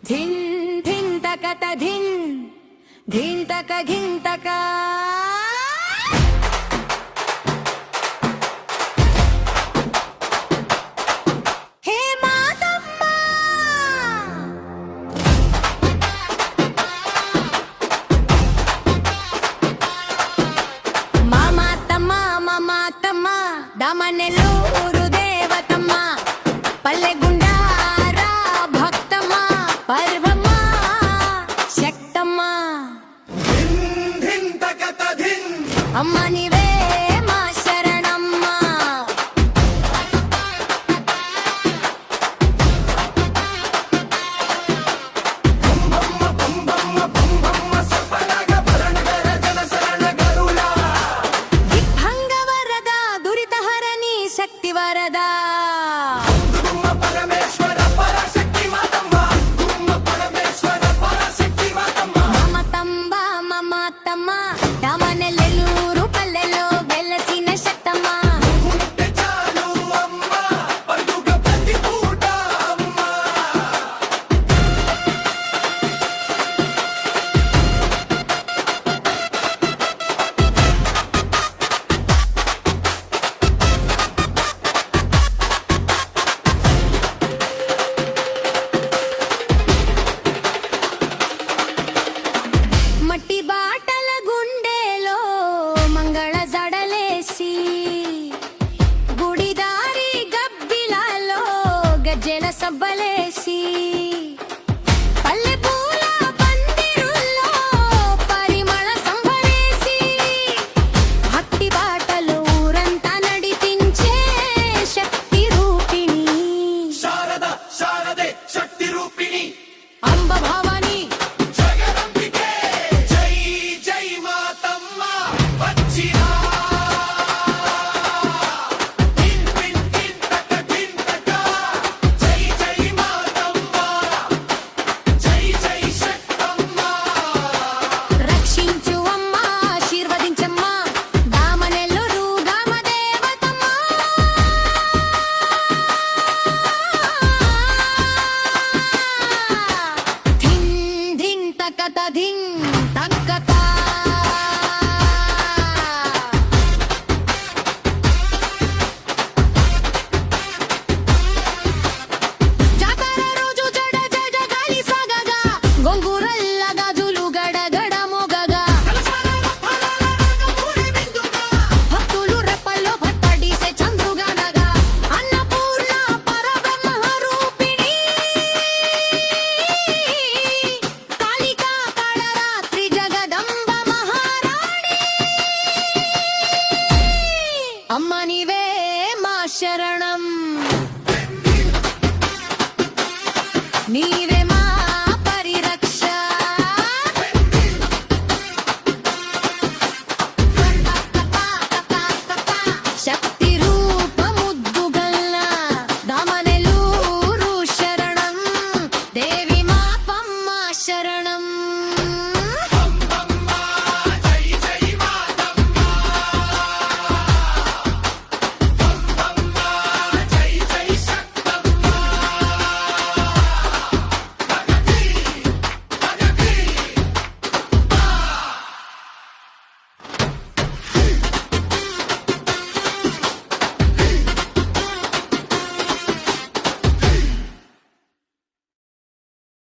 ధిన్ ధిన్ తక ధిన్ ధిన్ తక హే మాతమ్మ మామాతమ్మ దమనెల్లూరు దేవతమ్మ పల్లె గుండారా భక్తమ్మ పర్వమ్మ శక్తమ్మ అమ్మ నీవే మా శరణమ్మ దిగ్భంగ వరద దురితహరణి శక్తి వరదా మమతమ్మ దమనెల్లూరు పల్లెలో వెలసిన శక్తమ్మ మట్టి బాటల గుండెలో మంగళ జడలేసి గుడిదారి గబ్బిలాలో గజ్జెల సబ్బలేసి పల్లె పూల పందిరుల్లో పరిమళ సంభరేసి భక్తి బాటలో ఊరంతా నడిపించే శక్తి రూపిణి శారదే శక్తి రూపిణి అంబ భవాని రక్షించు అమ్మా ఆశీర్వదించమ్మా దామనెల్లూరు గ్రామదేవతమ్మ ధిన్ ధిన్ తకత ధిన్ తక్కత జాతర రోజు జడ జడ గాలి సాగగా గొంగురల్ల గాజులు గడగడ మోగగా భక్తులు రెప్పల్లో భట్టడిసే చంద్రుగానగా అన్నపూర్ణ పరబ్రహ్మ రూపిణి కాళికా కాళరాత్రి జగదంబ మహారాణి అమ్మ నీవే మా శరణం నీవే